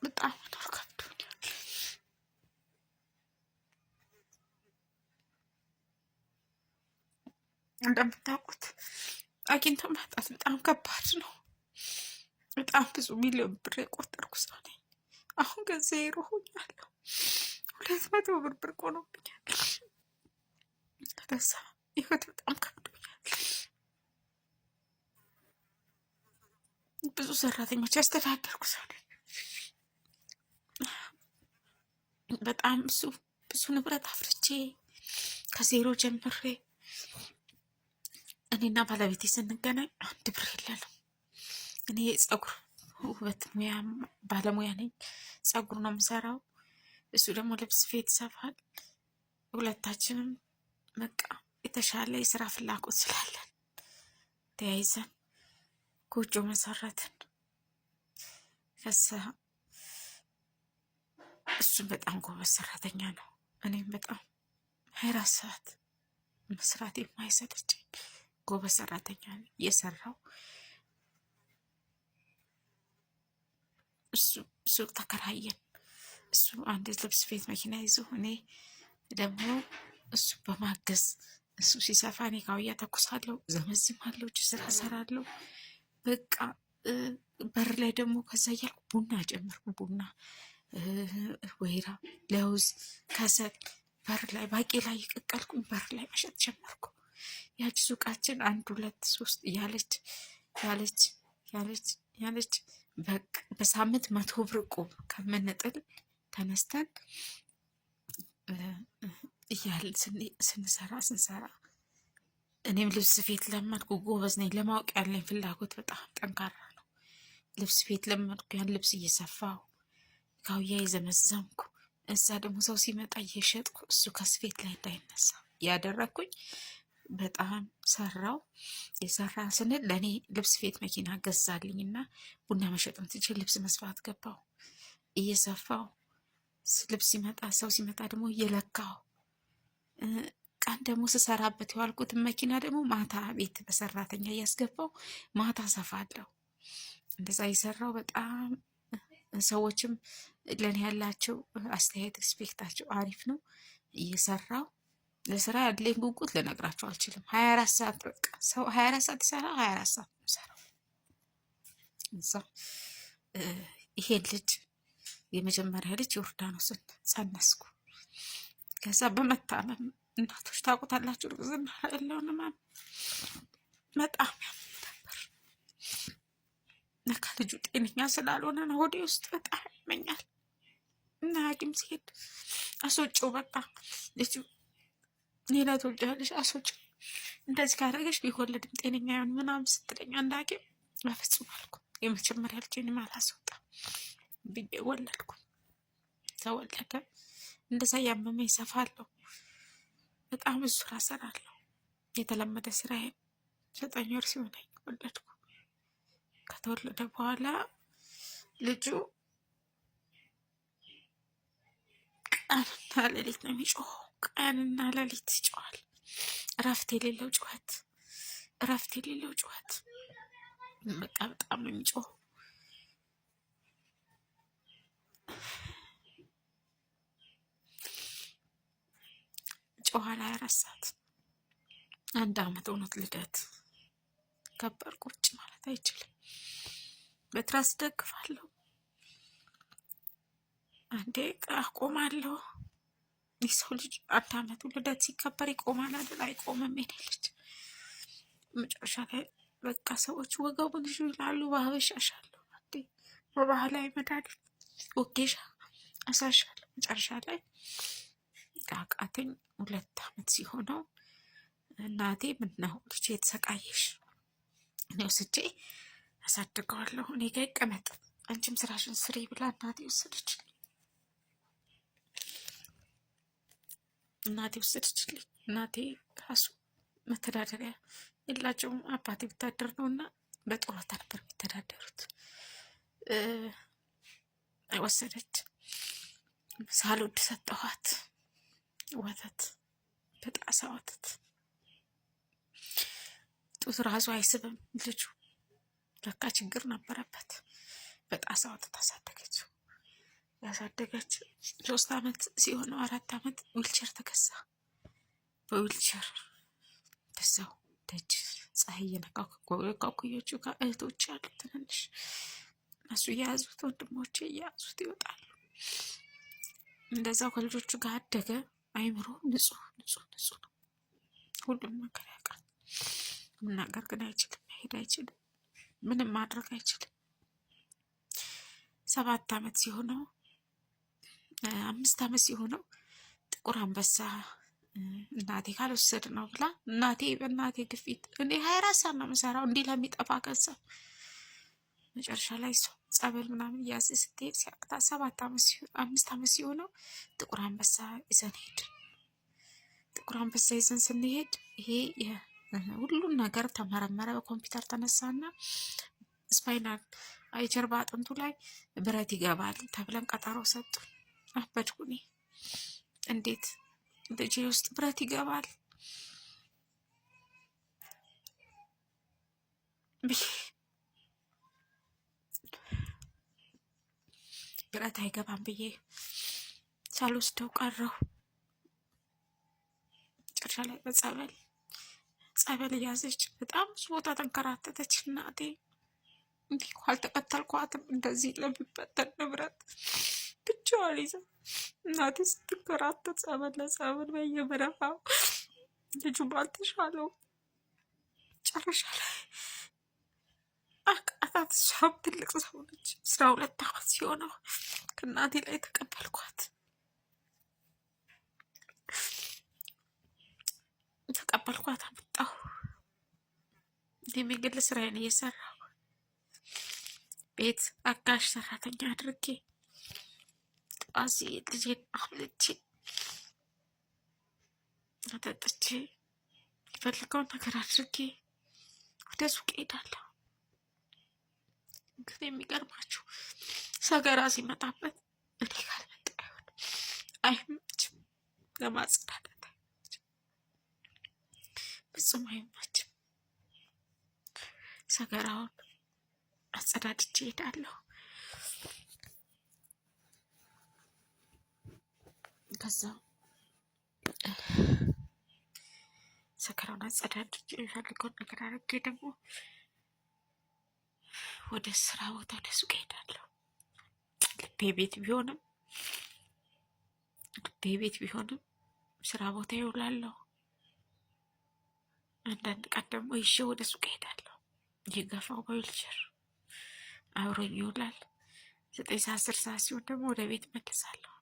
በጣም መኖር ከብዶኛል። እንደምታውቁት አግኝቶ ማጣት በጣም ከባድ ነው። በጣም ብዙ ሚሊዮን ብር የቆጠርኩ ሰው ነኝ። አሁን ግን ዜሮ ሆኛለሁ። 200 ብር ቆኖብኛል። ከዛ ህይወት በጣም ከብዶኛል። ብዙ ሰራተኞች ያስተዳደርኩ ሰው ነኝ። በጣም ብዙ ንብረት አፍርቼ ከዜሮ ጀምሬ እኔና ባለቤቴ ስንገናኝ 1 ብር የለንም። እኔ የጸጉር ውበት ሙያ ባለሙያ ነኝ። ጸጉር ነው የምሰራው። እሱ ደግሞ ልብስ ስፌት ይሰፋል። ሁለታችንም በቃ የተሻለ የስራ ፍላጎት ስላለን ተያይዘን ጎጆ መሰረትን። ከዛ እሱም በጣም ጎበዝ ሰራተኛ ነው። እኔም በጣም 24 ሰዓት መስራት የማይሰለቸኝ ጎበዝ ሰራተኛ ነኝ። እየሰራው እሱ ተከራየን። እሱ አንድ ልብስ ቤት መኪና ይዞ እኔ ደግሞ እሱ በማገዝ እሱ ሲሰፋ እኔ ካውያ ተኩሳለሁ፣ ዘመዝማለሁ፣ እጅ ስራ ሰራለሁ። በቃ በር ላይ ደግሞ ከዛ እያልኩ ቡና ጨመርኩ። ቡና፣ ወይራ፣ ለውዝ፣ ከሰል በር ላይ ባቄላ እየቀቀልኩኝ በር ላይ መሸጥ ጀመርኩ። ያቺ ሱቃችን 1 2 3 እያለች ያለች በሳምንት 100 ብር ቁብ ከምንጥል ተነስተን እያልን ስንሰራ እኔም ልብስ ስፌት ለመድኩ። ጎበዝ ነኝ። ለማወቅ ያለኝ ፍላጎት በጣም ጠንካራ ነው። ልብስ ስፌት ለመድኩ። ያን ልብስ እየሰፋሁ ካውያ የዘመዘምኩ፣ እዛ ደግሞ ሰው ሲመጣ እየሸጥኩ እሱ ከስፌት ላይ እንዳይነሳ ያደረግኩኝ። በጣም ሰራው። የሰራ ስንል ለእኔ ልብስ ስፌት መኪና ገዛልኝ እና ቡና መሸጥም ትችል ልብስ መስፋት ገባው። እየሰፋው ልብስ ሲመጣ ሰው ሲመጣ ደግሞ እየለካው ቀን ደግሞ ስሰራበት የዋልኩትን መኪና ደግሞ ማታ ቤት በሰራተኛ እያስገባው ማታ ሰፋለሁ። እንደዛ እየሰራው በጣም ሰዎችም ለእኔ ያላቸው አስተያየት ሪስፔክታቸው አሪፍ ነው። እየሰራው ለስራ ያለኝ ጉጉት ልነግራቸው አልችልም። 24 ሰዓት በቃ ሰው 24 ሰዓት ይሰራ፣ 24 ሰዓት ይሰራው። እዛ ይሄን ልጅ የመጀመሪያ ልጅ ዮርዳኖስን ጸነስኩ። ከዛ በመታመም እናቶች ታውቁታላችሁ፣ እርግዝና ያለውን በጣም ያመኝ ነበር። ነካ ልጁ ጤነኛ ስላልሆነ ነው፣ ሆዴ ውስጥ በጣም ያመኛል። እና ሐኪም ሲሄድ አስወጪው፣ በቃ ልጁ ሌላ ትወልጃለሽ፣ አስወጪው፣ እንደዚህ ካደረገሽ ቢወለድም ጤነኛ ይሆን ምናምን ስትለኝ አንድ ሐኪም በፍጹም አልኩ። የመጀመሪያ ልጄንም አላስወጣም ብዬ ወለድኩ። ተወለደ። እንደዛ ያመመኝ ይሰፋለሁ። በጣም ብዙ ስራ እሰራለሁ። የተለመደ ስራዬ 9 ወር ሲሆነኝ ወለድኩ። ከተወለደ በኋላ ልጁ ቀንና ሌሊት ነው የሚጮኸው። ቀንና ሌሊት ይጮኻል። እረፍት የሌለው ጩኸት፣ እረፍት የሌለው ጩኸት። በቃ በጣም ነው የሚጮኸው። ጮኋላ 24 ሰዓት። 1 አመት እውነት ልደት ከበር ቁጭ ማለት አይችልም። በትራስ ደግፋለሁ፣ አንዴ አቆማለሁ። የሰው ልጅ 1 አመቱ ልደት ሲከበር ይቆማል አይደል? አይቆምም። የኔ ልጅ መጨረሻ ላይ በቃ ሰዎች ወገቡን ይዙ ይላሉ። በሀበሻ አሻለሁ፣ አንዴ በባህላዊ መድኃኒት ወጌሻ አሳሻለሁ። መጨረሻ ላይ አቃተኝ። 2 አመት ሲሆነው እናቴ ምነው ልጅ የተሰቃየሽ፣ እኔ ወስጄ አሳድገዋለሁ፣ እኔ ጋ ይቀመጥ፣ አንቺም ስራሽን ስሪ ብላ እናቴ ወሰደችልኝ። እናቴ ራሱ መተዳደሪያ የላቸውም። አባቴ ወታደር ነው እና በጡረታ ነበር የሚተዳደሩት። ወሰደች። ሳልወድ ሰጠኋት ወተት፣ በጣሳ ወተት። ጡት ራሱ አይስብም ልጁ፣ ለካ ችግር ነበረበት። በጣሳ ወተት አሳደገችው። ያሳደገች 3 አመት ሲሆነው 4 አመት ዊልቸር ተገዛ። በዊልቸር በዛው ደጅ ፀሐይ እየነካው ከኩዮቹ ጋር እህቶች ያሉ ትንንሽ እነሱ እየያዙት ወንድሞቼ እየያዙት ይወጣሉ። እንደዛው ከልጆቹ ጋር አደገ። አይምሮ ንጹህ ነው። ሁሉም ነገር ያውቃል። መናገር ግን አይችልም። መሄድ አይችልም። ምንም ማድረግ አይችልም። 7 አመት ሲሆነው 5 አመት ሲሆነው ጥቁር አንበሳ እናቴ ካልወሰድ ነው ብላ እናቴ በእናቴ ግፊት እኔ 24 ሰዓት ነው የምሰራው እንዲህ ለሚጠፋ ገንዘብ መጨረሻ ላይ እሷ ጸበል ምናምን እያዘ ስትሄድ ሲያቅታ 5 አመት ሲሆነው ጥቁር አንበሳ ይዘን ሄድ። ጥቁር አንበሳ ይዘን ስንሄድ ይሄ ሁሉን ነገር ተመረመረ፣ በኮምፒውተር ተነሳና ስፓይናል የጀርባ አጥንቱ ላይ ብረት ይገባል ተብለን ቀጠሮ ሰጡ። አበድኩ እኔ። እንዴት ልጄ ውስጥ ብረት ይገባል ብዬ ብረት አይገባም ብዬ ሳልወስደው ቀረሁ። መጨረሻ ላይ ጸበል እያዘች በጣም ብዙ ቦታ ተንከራተተች እናቴ። እንዲህ አልተከተልኳትም እንደዚህ ለሚበተን ንብረት ብቻዋን ይዛ እናቴ ስትንከራተት ጸበል ለጸበል በየመረፋው ልጁ ባልተሻለው መጨረሻ ላይ አቃታት። እሷም ትልቅ ሰው ነች። 12 አመት ሲሆነው ከእናቴ ላይ ተቀበልኳት አመጣሁ። እኔም የግል ስራዬን እየሰራሁ ቤት አጋዥ ሰራተኛ አድርጌ ጠዋት ልጄን አምልቼ አጠጥቼ የፈልገውን ነገር አድርጌ ወደ ሱቅ ሄዳለሁ። ግን የሚገርማችሁ ሰገራ ሲመጣበት እኔ ካልመጣ አይመችም፣ ለማጽዳዳት ፍጹም አይመችም። ሰገራውን አጸዳድቼ ሄዳለሁ። ከዛ ሰገራውን አጸዳድቼ የፈልገውን ነገር አድርጌ ደግሞ ወደ ስራ ቦታ ወደ ሱቅ ሄዳለሁ። ልቤ ቤት ቢሆንም ስራ ቦታ ይውላለሁ። አንዳንድ ቀን ደግሞ ይዤ ወደ ሱቅ ሄዳለሁ። እየገፋው በዊልቸር አብሮኝ ይውላል። 9 ሰዓት 10 ሰዓት ሲሆን ደግሞ ወደ ቤት መለሳለሁ።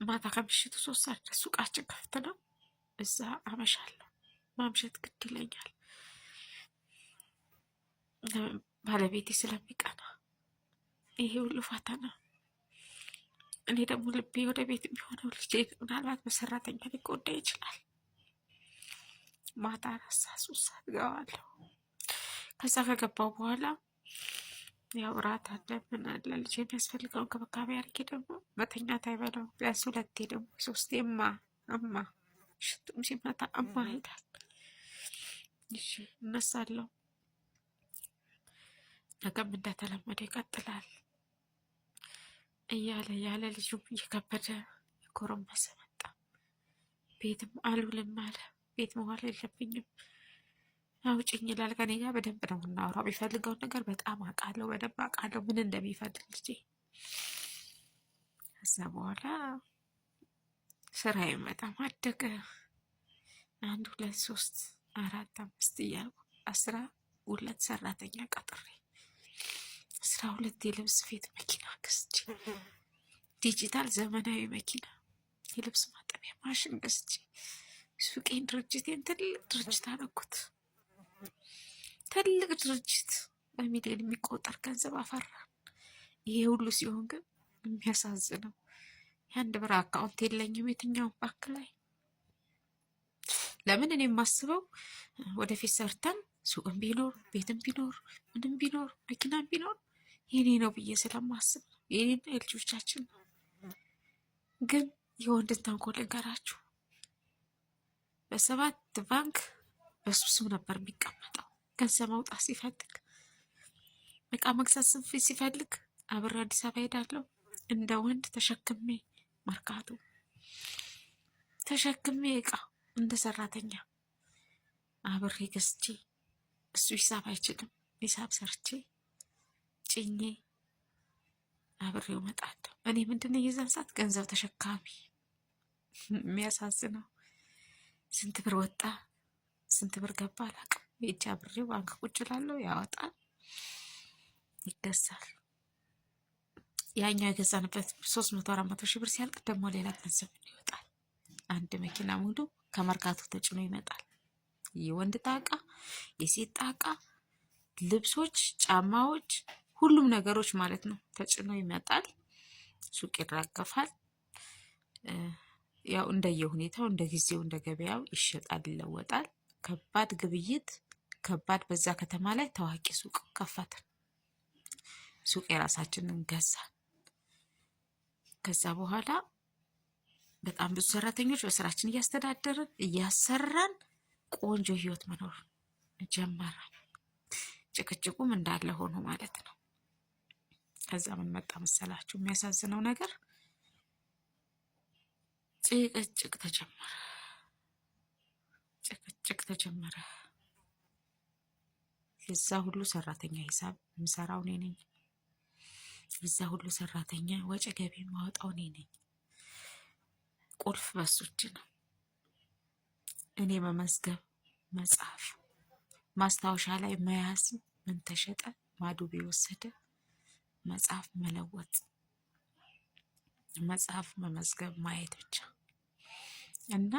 ማታ ከምሽቱ 3 ሰዓት ድረስ ሱቃችን ከፍት ነው። እዛ አመሻለሁ። ማምሸት ግድ ይለኛል ባለቤቴ ስለሚቀና። ይሄ ሁሉ ፈተና። እኔ ደግሞ ልቤ ወደ ቤት የሚሆነው ልጄ ምናልባት በሰራተኛ ሊጎዳ ይችላል። ማታ 4 ሰዓት 3 ሰዓት እገባለሁ። ከዛ ከገባው በኋላ ያው እራት አለ ምን አለ ልጄ የሚያስፈልገው እንክብካቤ አድርጌ ደግሞ መተኛት አይበለው። ቢያንስ 2 ደግሞ 3 እማ ሽቱም ሲመታ እማ ይላል። እሺ እነሳለሁ። ነገም እንደተለመደ ይቀጥላል እያለ ልጁም እየከበደ የጎረመሰ መጣ። ቤትም አልውልም አለ። ቤት መዋል የለብኝም አውጭኝ ይላል። ከኔ ጋር በደንብ ነው የምናወራው። የሚፈልገውን ነገር በጣም በደንብ አውቃለሁ ምን እንደሚፈልግ ልጄ። ከዛ በኋላ ስራዬ በጣም አደገ። 1 2 3 4 5 እያልኩ 12 ሰራተኛ ቀጥሬ 12 የልብስ ስፌት መኪና ገዝቼ ዲጂታል ዘመናዊ መኪና፣ የልብስ ማጠቢያ ማሽን ገዝቼ ሱቄን ድርጅቴን ትልቅ ድርጅት አደረኩት። ትልቅ ድርጅት በሚሊዮን የሚቆጠር ገንዘብ አፈራን። ይሄ ሁሉ ሲሆን ግን የሚያሳዝነው የ1 ብር አካውንት የለኝም የትኛውን ባንክ ላይ። ለምን እኔ የማስበው ወደፊት ሰርተን ሱቅም ቢኖር ቤትም ቢኖር ምንም ቢኖር መኪናም ቢኖር የኔ ነው ብዬ ስለማስብ የኔና የልጆቻችን ነው። ግን የወንድን ተንኮል ልንገራችሁ። በ7 ባንክ በሱ ስም ነበር የሚቀመጠው። ገንዘብ ማውጣት ሲፈልግ እቃ መግዛት ሲፈልግ አብሬ አዲስ አበባ ሄዳለሁ እንደ ወንድ ተሸክሜ መርካቶ ተሸክሜ እቃ እንደ ሰራተኛ አብሬ ገዝቼ እሱ ሂሳብ አይችልም ሂሳብ ሰርቼ ጭኜ አብሬው እመጣለሁ። እኔ ምንድነው የዛን ሰዓት ገንዘብ ተሸካሚ። የሚያሳዝነው ስንት ብር ወጣ ስንት ብር ገባ አላውቅም። ሄጄ አብሬው ባንክ ቁጭ እላለሁ፣ ያወጣል፣ ይገዛል። ያኛው የገዛንበት 300-400 ሺህ ብር ሲያልቅ ደግሞ ሌላ ገንዘብ ይወጣል። አንድ መኪና ሙሉ ከመርካቶ ተጭኖ ይመጣል። የወንድ ጣቃ፣ የሴት ጣቃ፣ ልብሶች፣ ጫማዎች፣ ሁሉም ነገሮች ማለት ነው ተጭኖ ይመጣል። ሱቅ ይራገፋል። ያው እንደየ ሁኔታው እንደ ጊዜው እንደ ገበያው ይሸጣል፣ ይለወጣል። ከባድ ግብይት ከባድ። በዛ ከተማ ላይ ታዋቂ ሱቅ ከፈትን። ሱቅ የራሳችንን ገዛን። ከዛ በኋላ በጣም ብዙ ሰራተኞች በስራችን እያስተዳደርን እያሰራን ቆንጆ ህይወት መኖር ጀመረን። ጭቅጭቁም እንዳለ ሆኖ ማለት ነው። ከዛ ምን መጣ መሰላችሁ? የሚያሳዝነው ነገር ጭቅጭቅ ተጀመረ። ጭቅጭቅ ተጀመረ። የዛ ሁሉ ሰራተኛ ሂሳብ የምሰራው እኔ ነኝ። የዛ ሁሉ ሰራተኛ ወጪ ገቢ ማወጣው እኔ ነኝ። ቁልፍ በሱ እጅ ነው። እኔ መመዝገብ፣ መጻፍ፣ ማስታወሻ ላይ መያዝ፣ ምን ተሸጠ፣ ማዱቤ ወሰደ፣ መጻፍ፣ መለወጥ፣ መጻፍ፣ መመዝገብ፣ ማየት ብቻ እና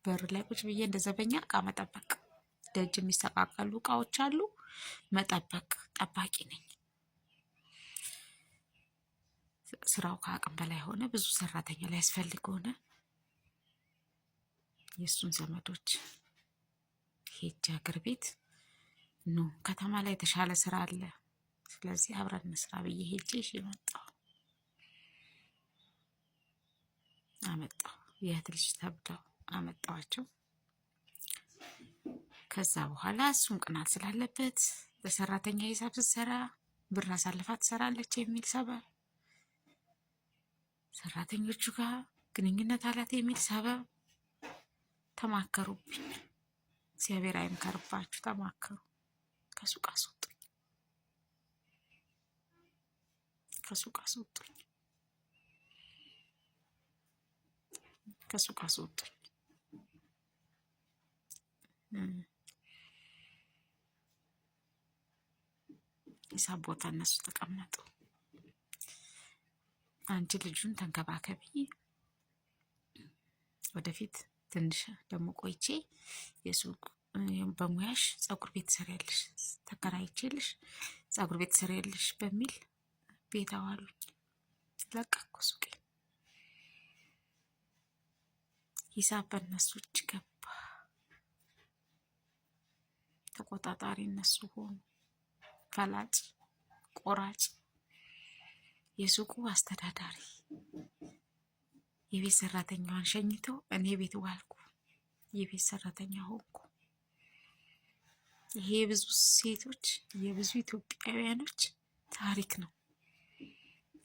በር ላይ ቁጭ ብዬ እንደ ዘበኛ እቃ መጠበቅ፣ ደጅ የሚሰቃቀሉ እቃዎች አሉ፣ መጠበቅ፣ ጠባቂ ነኝ። ስራው ከአቅም በላይ ሆነ። ብዙ ሰራተኛ ላይ ያስፈልግ ሆነ። የእሱን ዘመዶች ሄጄ አገር ቤት ኖ ከተማ ላይ የተሻለ ስራ አለ፣ ስለዚህ አብረን እንስራ ብዬ ሄጄ መጣሁ። አመጣሁ የእህት ልጅ ተብለው አመጣኋቸው። ከዛ በኋላ እሱም ቅናት ስላለበት በሰራተኛ ሂሳብ ስትሰራ ብር አሳልፋ ትሰራለች የሚል ሰበብ፣ ሰራተኞቹ ጋር ግንኙነት አላት የሚል ሰበብ ተማከሩብኝ። እግዚአብሔር አይምከርባችሁ፣ ተማከሩ። ከሱቅ አስወጡኝ፣ ከሱቅ አስወጡኝ፣ ከሱቅ አስወጡኝ። ሂሳብ ቦታ እነሱ ተቀመጡ። አንቺ ልጁን ተንከባከቢ፣ ወደፊት ትንሽ ደግሞ ቆይቼ የሱቅ በሙያሽ ፀጉር ቤት ትሰሪያለሽ፣ ተከራይቼልሽ ፀጉር ቤት ትሰሪያለሽ በሚል ቤት አዋሉኝ። ለቀኩ ሱቄ። ሂሳብ በእነሱ እጅ ገባ። ተቆጣጣሪ እነሱ ሆኑ። ፈላጭ ቆራጭ፣ የሱቁ አስተዳዳሪ። የቤት ሰራተኛዋን ሸኝተው እኔ ቤት ዋልኩ። የቤት ሰራተኛ ሆንኩ። ይሄ የብዙ ሴቶች የብዙ ኢትዮጵያውያኖች ታሪክ ነው።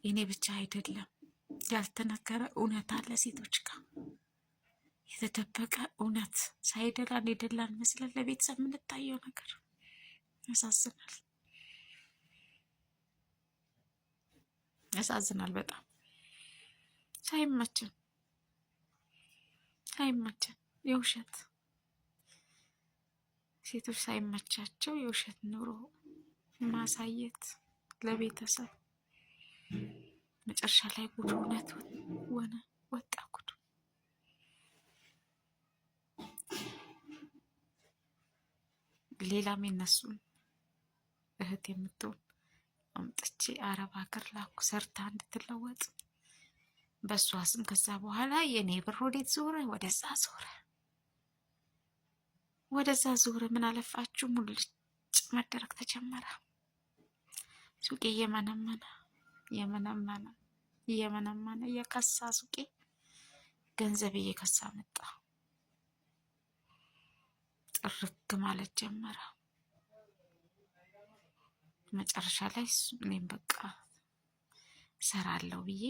የኔ ብቻ አይደለም። ያልተነገረ እውነት አለ ሴቶች ጋር የተደበቀ እውነት። ሳይደላን የደላን መስለን ለቤተሰብ የምንታየው ነገር ያሳዝናል። ያሳዝናል በጣም። ሳይመችን የውሸት ሴቶች ሳይመቻቸው የውሸት ኑሮ ማሳየት ለቤተሰብ፣ መጨረሻ ላይ ጉድ እውነት ሆነ፣ ወጣ ጉድ። ሌላም የነሱን እህት የምትሆን አምጥቼ አረብ ሀገር ላኩ፣ ሰርታ እንድትለወጥ በሷ ስም። ከዛ በኋላ የኔ ብር ወዴት ዞረ? ወደዛ ዞረ፣ ወደዛ ዞረ። ምን አለፋችሁ ሙልጭ መደረግ ተጀመረ። ሱቄ እየመነመነ እየከሳ ሱቄ ገንዘብ እየከሳ መጣ። ጥርግ ማለት ጀመረ። መጨረሻ ላይ እኔም በቃ ሰራለሁ ብዬ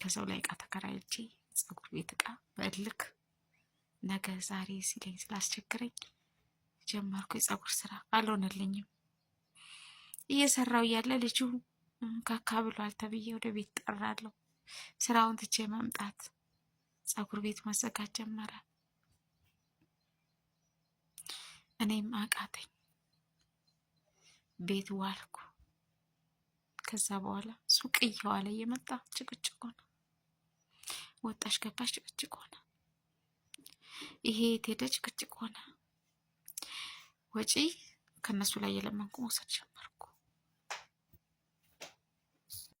ከሰው ላይ እቃ ተከራይቼ ፀጉር ቤት እቃ በእልክ ነገ ዛሬ ሲለኝ ስላስቸግረኝ ጀመርኩ የፀጉር ስራ። አልሆነልኝም። እየሰራው እያለ ልጁ ካካ ብሏል ተብዬ ወደ ቤት ጠራለሁ። ስራውን ትቼ መምጣት ፀጉር ቤት መዘጋት ጀመረ። እኔም አቃተኝ። ቤት ዋልኩ። ከዛ በኋላ ሱቅ እየዋለ እየመጣ ጭቅጭቅ ሆነ። ወጣሽ ገባሽ ጭቅጭቅ ሆነ። ይሄ የት ሄደ ጭቅጭቅ ሆነ። ወጪ ከነሱ ላይ የለመንኩ መውሰድ ጀመርኩ።